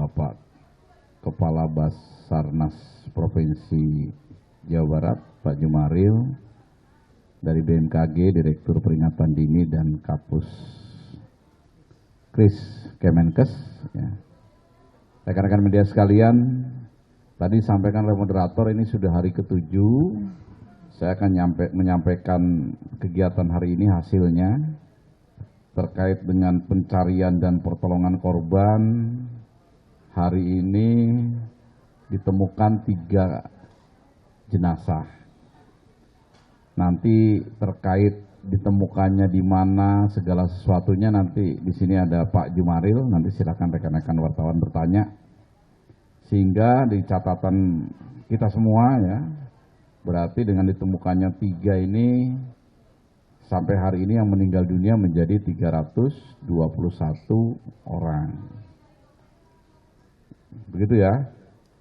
Bapak Kepala Basarnas Provinsi Jawa Barat, Pak Jumaril, dari BMKG, Direktur Peringatan Dini dan Kapus Kris Kemenkes. Ya. Rekan-rekan media sekalian, tadi disampaikan oleh moderator, ini sudah hari ke-7. Saya akan menyampaikan kegiatan hari ini hasilnya terkait dengan pencarian dan pertolongan korban. Hari ini ditemukan 3 jenazah. Nanti terkait ditemukannya di mana segala sesuatunya, nanti di sini ada Pak Jumaril, nanti silakan rekan-rekan wartawan bertanya. Sehingga di catatan kita semua ya, berarti dengan ditemukannya 3 ini, sampai hari ini yang meninggal dunia menjadi 321 orang. Begitu ya,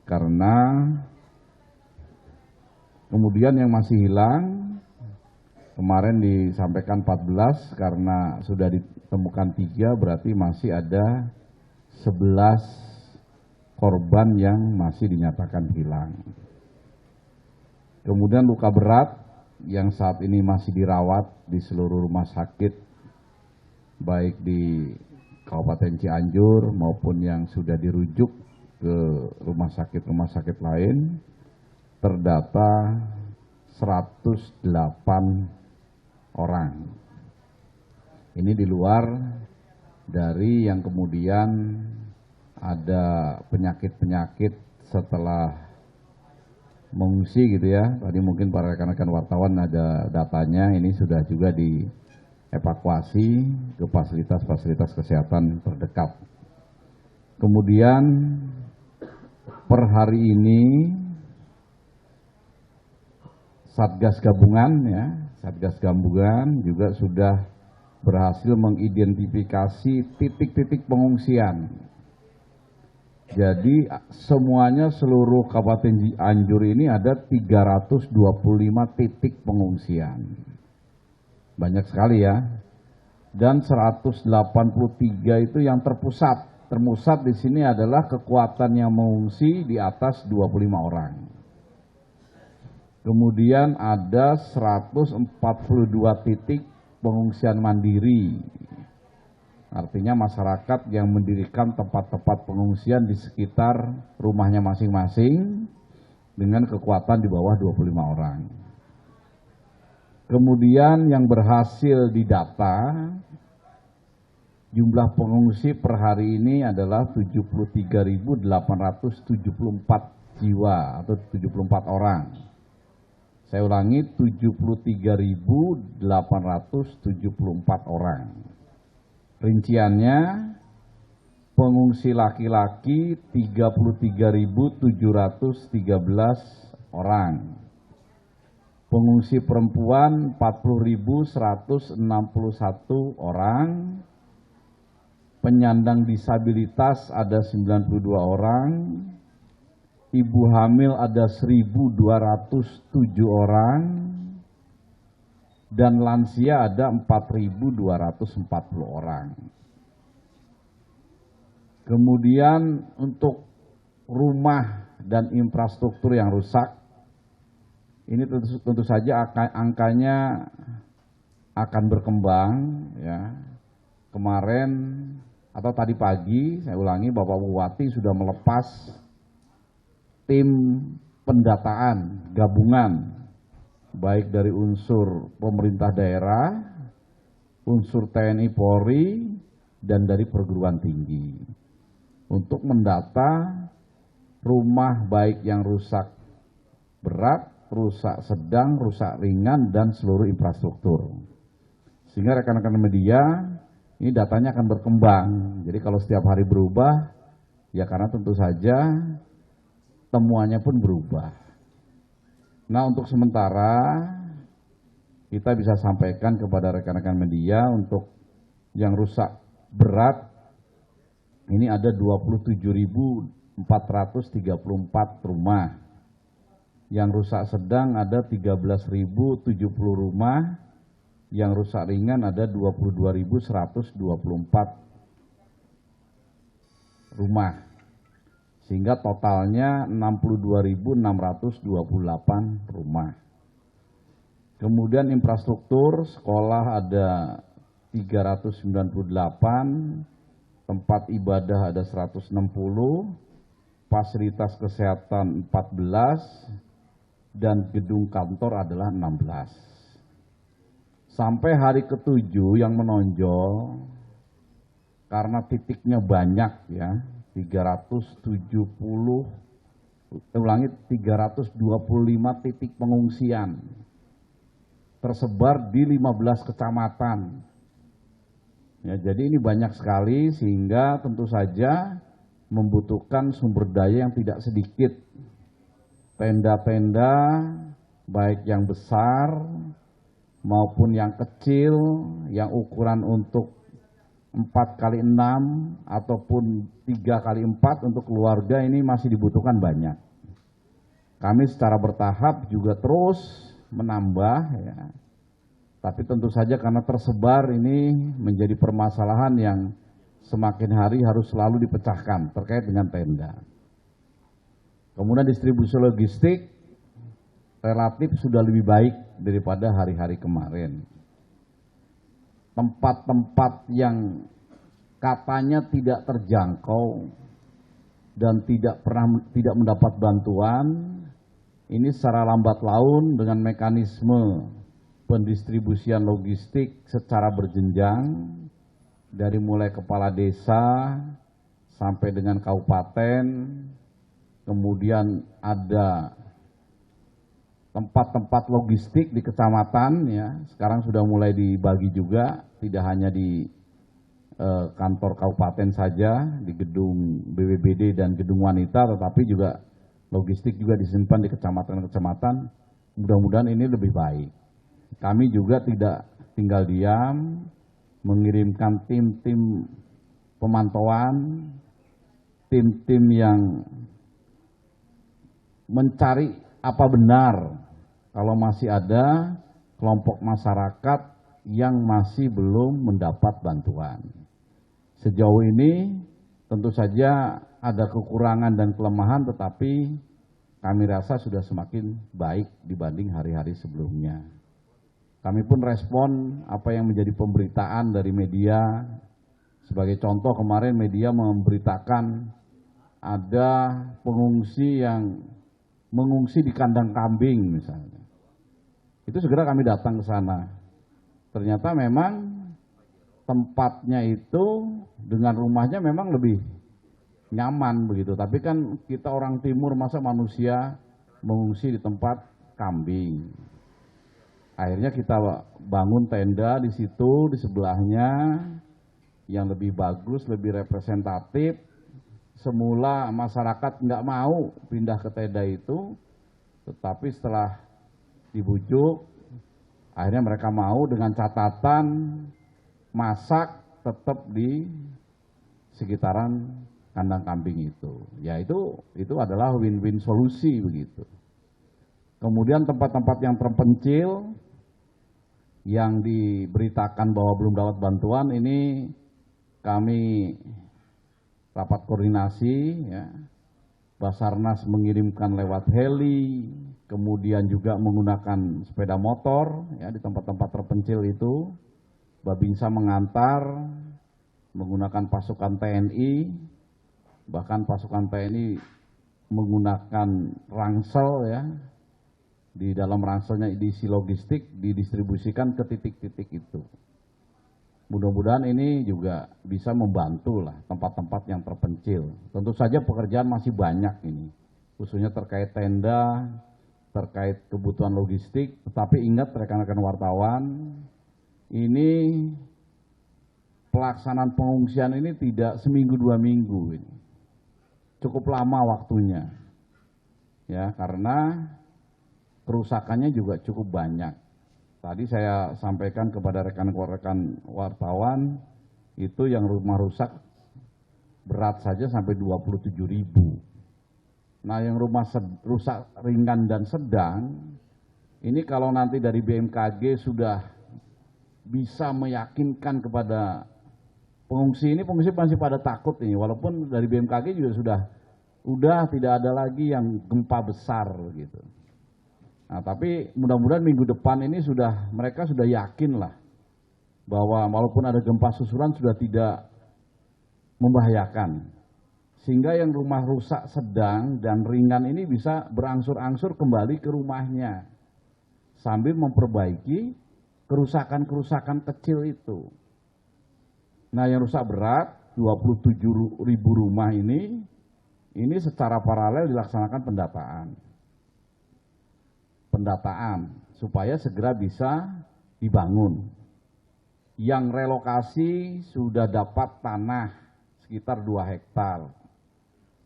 karena kemudian yang masih hilang, kemarin disampaikan 14, karena sudah ditemukan 3, berarti masih ada 11 korban yang masih dinyatakan hilang. Kemudian luka berat yang saat ini masih dirawat di seluruh rumah sakit, baik di Kabupaten Cianjur maupun yang sudah dirujuk ke rumah sakit lain, terdata 108 orang. Ini di luar dari yang kemudian ada penyakit-penyakit setelah mengungsi gitu ya. Tadi mungkin para rekan-rekan wartawan ada datanya, ini sudah juga dievakuasi ke fasilitas-fasilitas kesehatan terdekat. Kemudian per hari ini Satgas Gabungan juga sudah berhasil mengidentifikasi titik-titik pengungsian. Jadi semuanya seluruh Kabupaten Cianjur ini ada 325 titik pengungsian. Banyak sekali ya. Dan 183 itu yang terpusat. Terpusat di sini adalah kekuatan yang mengungsi di atas 25 orang. Kemudian ada 142 titik pengungsian mandiri. Artinya masyarakat yang mendirikan tempat-tempat pengungsian di sekitar rumahnya masing-masing dengan kekuatan di bawah 25 orang. Kemudian yang berhasil didata, jumlah pengungsi per hari ini adalah 73.874 jiwa atau 74 orang. Saya ulangi, 73.874 orang. Rinciannya, pengungsi laki-laki 33.713 orang, pengungsi perempuan 40.161 orang, penyandang disabilitas ada 92 orang, ibu hamil ada 1.207 orang, dan lansia ada 4.240 orang. Kemudian untuk rumah dan infrastruktur yang rusak, ini tentu saja angkanya akan berkembang ya. Kemarin atau tadi pagi, saya ulangi, Bapak Bupati sudah melepas tim pendataan gabungan, baik dari unsur pemerintah daerah, unsur TNI Polri, dan dari perguruan tinggi untuk mendata rumah baik yang rusak berat, rusak sedang, rusak ringan, dan seluruh infrastruktur. Sehingga rekan-rekan media, ini datanya akan berkembang. Jadi kalau setiap hari berubah, ya karena tentu saja temuannya pun berubah. Nah, untuk sementara kita bisa sampaikan kepada rekan-rekan media untuk yang rusak berat ini ada 27.434 rumah. Yang rusak sedang ada 13.070 rumah, yang rusak ringan ada 22.124 rumah. sehingga totalnya 62.628 rumah. Kemudian infrastruktur sekolah ada 398, tempat ibadah ada 160, fasilitas kesehatan 14, dan gedung kantor adalah 16. Sampai hari ke-7 yang menonjol, karena titiknya banyak ya, 325 titik pengungsian tersebar di 15 kecamatan. Ya, jadi ini banyak sekali sehingga tentu saja membutuhkan sumber daya yang tidak sedikit. Tenda-tenda baik yang besar maupun yang kecil, yang ukuran untuk 4x6 ataupun 3x4 untuk keluarga ini masih dibutuhkan banyak. Kami secara bertahap juga terus menambah ya. Tapi tentu saja karena tersebar ini menjadi permasalahan yang semakin hari harus selalu dipecahkan terkait dengan tenda. Kemudian distribusi logistik relatif sudah lebih baik daripada hari-hari kemarin. Tempat-tempat yang katanya tidak terjangkau dan tidak mendapat bantuan, ini secara lambat laun dengan mekanisme pendistribusian logistik secara berjenjang dari mulai kepala desa sampai dengan kabupaten, kemudian ada tempat-tempat logistik di kecamatan ya, sekarang sudah mulai dibagi juga, tidak hanya di kantor kabupaten saja, di gedung BPBD dan gedung wanita, tetapi juga logistik juga disimpan di kecamatan-kecamatan. Mudah-mudahan ini lebih baik. Kami juga tidak tinggal diam, mengirimkan tim-tim pemantauan, tim-tim yang mencari apa benar kalau masih ada kelompok masyarakat yang masih belum mendapat bantuan. Sejauh ini tentu saja ada kekurangan dan kelemahan, tetapi kami rasa sudah semakin baik dibanding hari-hari sebelumnya. Kami pun respon apa yang menjadi pemberitaan dari media. Sebagai contoh kemarin media memberitakan ada pengungsi yang mengungsi di kandang kambing misalnya. Itu segera kami datang ke sana. Ternyata memang tempatnya itu dengan rumahnya memang lebih nyaman begitu. Tapi kan kita orang timur, masa manusia mengungsi di tempat kambing. Akhirnya kita bangun tenda di situ, di sebelahnya yang lebih bagus, lebih representatif. Semula masyarakat nggak mau pindah ke tenda itu, tetapi setelah dibujuk, akhirnya mereka mau dengan catatan masak tetap di sekitaran kandang kambing itu. Ya itu adalah win-win solusi begitu. Kemudian tempat-tempat yang terpencil yang diberitakan bahwa belum dapat bantuan ini kami rapat koordinasi ya. Basarnas mengirimkan lewat heli, kemudian juga menggunakan sepeda motor ya di tempat-tempat terpencil itu. Babinsa mengantar menggunakan pasukan TNI, bahkan pasukan TNI menggunakan ransel ya. Di dalam ranselnya diisi logistik, didistribusikan ke titik-titik itu. Mudah-mudahan ini juga bisa membantu lah tempat-tempat yang terpencil. Tentu saja pekerjaan masih banyak ini, khususnya terkait tenda, terkait kebutuhan logistik. Tetapi ingat rekan-rekan wartawan, ini pelaksanaan pengungsian ini tidak seminggu 2 minggu ini. Cukup lama waktunya. Ya, karena kerusakannya juga cukup banyak. Tadi saya sampaikan kepada rekan-rekan wartawan, itu yang rumah rusak berat saja sampai 27.000. Nah yang rumah rusak ringan dan sedang, ini kalau nanti dari BMKG sudah bisa meyakinkan kepada pengungsi ini, pengungsi masih pada takut nih, walaupun dari BMKG juga sudah udah tidak ada lagi yang gempa besar gitu. Nah, tapi mudah-mudahan minggu depan ini mereka sudah yakin lah bahwa walaupun ada gempa susulan sudah tidak membahayakan. Sehingga yang rumah rusak sedang dan ringan ini bisa berangsur-angsur kembali ke rumahnya sambil memperbaiki kerusakan-kerusakan kecil itu. Nah, yang rusak berat 27.000 rumah ini secara paralel dilaksanakan pendataan supaya segera bisa dibangun. Yang relokasi sudah dapat tanah sekitar 2 hektar.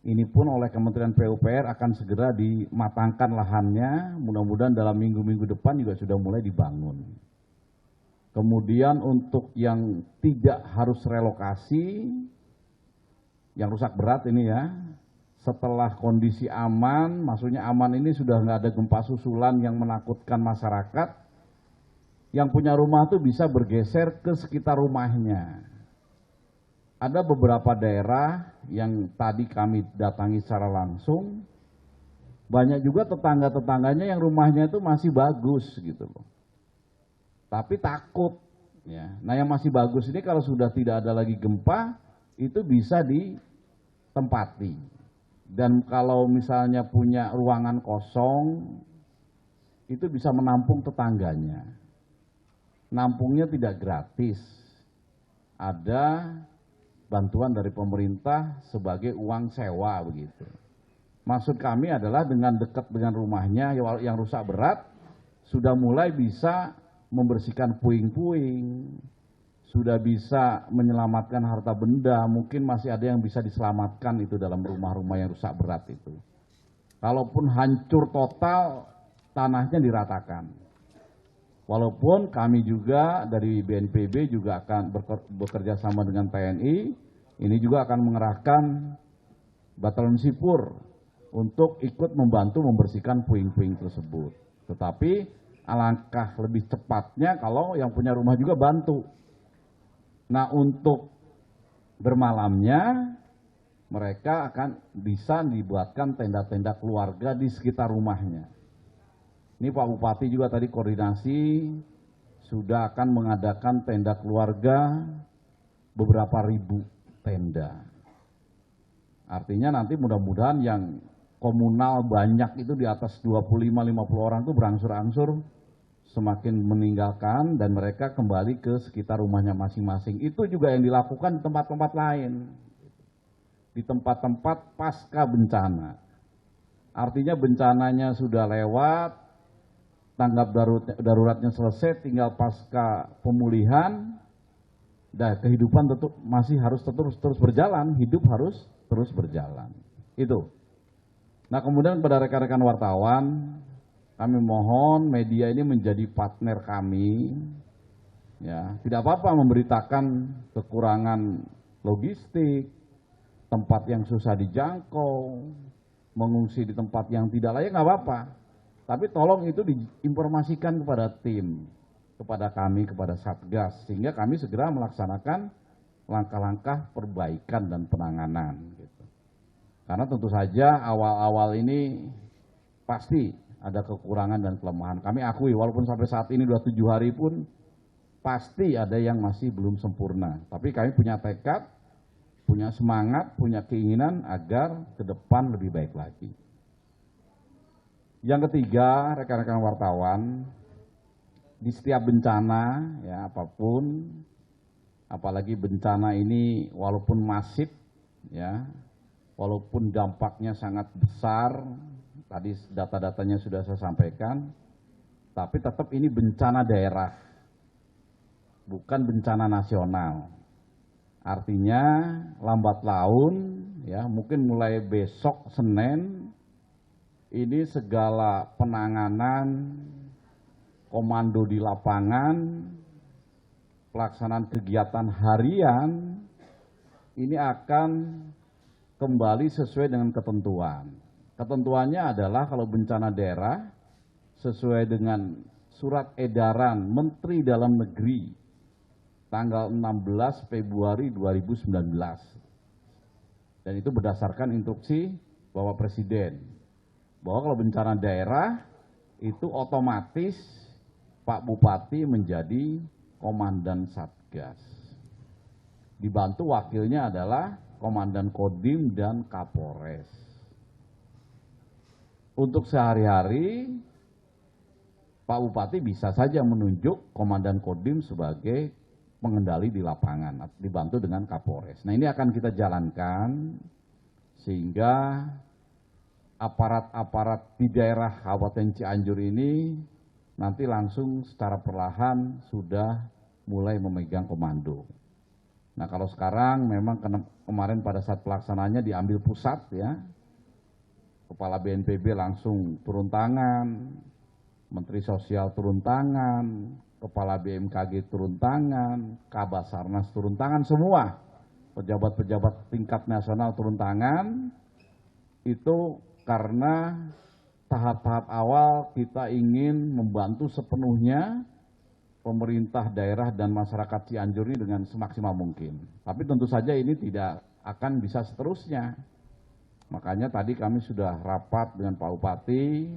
Ini pun oleh Kementerian PUPR akan segera dimatangkan lahannya, mudah-mudahan dalam minggu-minggu depan juga sudah mulai dibangun. Kemudian untuk yang tidak harus relokasi, yang rusak berat ini ya, setelah kondisi aman, maksudnya aman ini sudah nggak ada gempa susulan yang menakutkan masyarakat, yang punya rumah tuh bisa bergeser ke sekitar rumahnya. Ada beberapa daerah yang tadi kami datangi secara langsung, banyak juga tetangga-tetangganya yang rumahnya itu masih bagus gitu loh. Tapi takut ya. Nah, yang masih bagus ini kalau sudah tidak ada lagi gempa, itu bisa ditempati. Dan kalau misalnya punya ruangan kosong, itu bisa menampung tetangganya. Nampungnya tidak gratis. Ada bantuan dari pemerintah sebagai uang sewa begitu. Maksud kami adalah dengan dekat dengan rumahnya yang rusak berat, sudah mulai bisa membersihkan puing-puing, sudah bisa menyelamatkan harta benda, mungkin masih ada yang bisa diselamatkan itu dalam rumah-rumah yang rusak berat itu. Kalaupun hancur total, tanahnya diratakan. Walaupun kami juga dari BNPB juga akan bekerja sama dengan TNI, ini juga akan mengerahkan Batalion Sipur untuk ikut membantu membersihkan puing-puing tersebut. Tetapi alangkah lebih cepatnya kalau yang punya rumah juga bantu. Nah, untuk bermalamnya mereka akan bisa dibuatkan tenda-tenda keluarga di sekitar rumahnya. Ini Pak Bupati juga tadi koordinasi sudah akan mengadakan tenda keluarga beberapa ribu tenda. Artinya nanti mudah-mudahan yang komunal banyak itu di atas 25-50 orang itu berangsur-angsur semakin meninggalkan dan mereka kembali ke sekitar rumahnya masing-masing. Itu juga yang dilakukan di tempat-tempat lain. Di tempat-tempat pasca bencana. Artinya bencananya sudah lewat, tanggap daruratnya selesai, tinggal pasca pemulihan, dan kehidupan masih harus terus berjalan, hidup harus terus berjalan. Itu. Nah, kemudian pada rekan-rekan wartawan, kami mohon media ini menjadi partner kami. Ya, tidak apa-apa memberitakan kekurangan logistik, tempat yang susah dijangkau, mengungsi di tempat yang tidak layak, nggak apa-apa. Tapi tolong itu diinformasikan kepada tim, kepada kami, kepada Satgas, sehingga kami segera melaksanakan langkah-langkah perbaikan dan penanganan. Gitu. Karena tentu saja awal-awal ini pasti ada kekurangan dan kelemahan. Kami akui walaupun sampai saat ini sudah 7 hari pun pasti ada yang masih belum sempurna. Tapi kami punya tekad, punya semangat, punya keinginan agar ke depan lebih baik lagi. Yang ketiga, rekan-rekan wartawan, di setiap bencana ya apapun, apalagi bencana ini walaupun masif ya, walaupun dampaknya sangat besar, tadi data-datanya sudah saya sampaikan, tapi tetap ini bencana daerah, bukan bencana nasional. Artinya lambat laun ya, mungkin mulai besok Senin ini segala penanganan, komando di lapangan, pelaksanaan kegiatan harian ini akan kembali sesuai dengan ketentuan. Ketentuannya adalah kalau bencana daerah sesuai dengan surat edaran Menteri Dalam Negeri tanggal 16 Februari 2019. Dan itu berdasarkan instruksi Bapak Presiden, bahwa kalau bencana daerah itu otomatis Pak Bupati menjadi komandan Satgas. Dibantu wakilnya adalah Komandan Kodim dan Kapolres. Untuk sehari-hari, Pak Bupati bisa saja menunjuk Komandan Kodim sebagai pengendali di lapangan, dibantu dengan Kapolres. Nah, ini akan kita jalankan sehingga aparat-aparat di daerah Kabupaten Cianjur ini nanti langsung secara perlahan sudah mulai memegang komando. Nah, kalau sekarang memang kemarin pada saat pelaksanaannya diambil pusat ya, Kepala BNPB langsung turun tangan, Menteri Sosial turun tangan, Kepala BMKG turun tangan, Kabasarnas turun tangan, semua pejabat-pejabat tingkat nasional turun tangan. Itu karena tahap-tahap awal kita ingin membantu sepenuhnya pemerintah daerah dan masyarakat Cianjur ini dengan semaksimal mungkin. Tapi tentu saja ini tidak akan bisa seterusnya. Makanya tadi kami sudah rapat dengan Pak Bupati,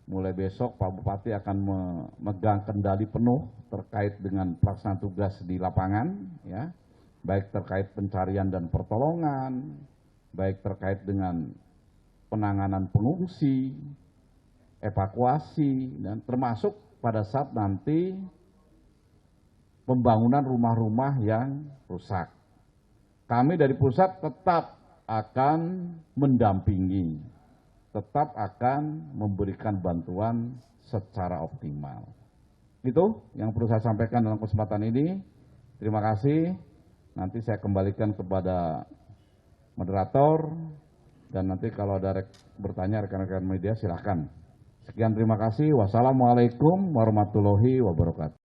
mulai besok Pak Bupati akan memegang kendali penuh terkait dengan pelaksanaan tugas di lapangan, ya, baik terkait pencarian dan pertolongan, baik terkait dengan penanganan pengungsi, evakuasi, dan termasuk pada saat nanti pembangunan rumah-rumah yang rusak. Kami dari pusat tetap akan mendampingi, tetap akan memberikan bantuan secara optimal. Itu yang perlu saya sampaikan dalam kesempatan ini. Terima kasih. Nanti saya kembalikan kepada moderator dan nanti kalau ada bertanya rekan-rekan media silahkan. Sekian, terima kasih. Wassalamualaikum warahmatullahi wabarakatuh.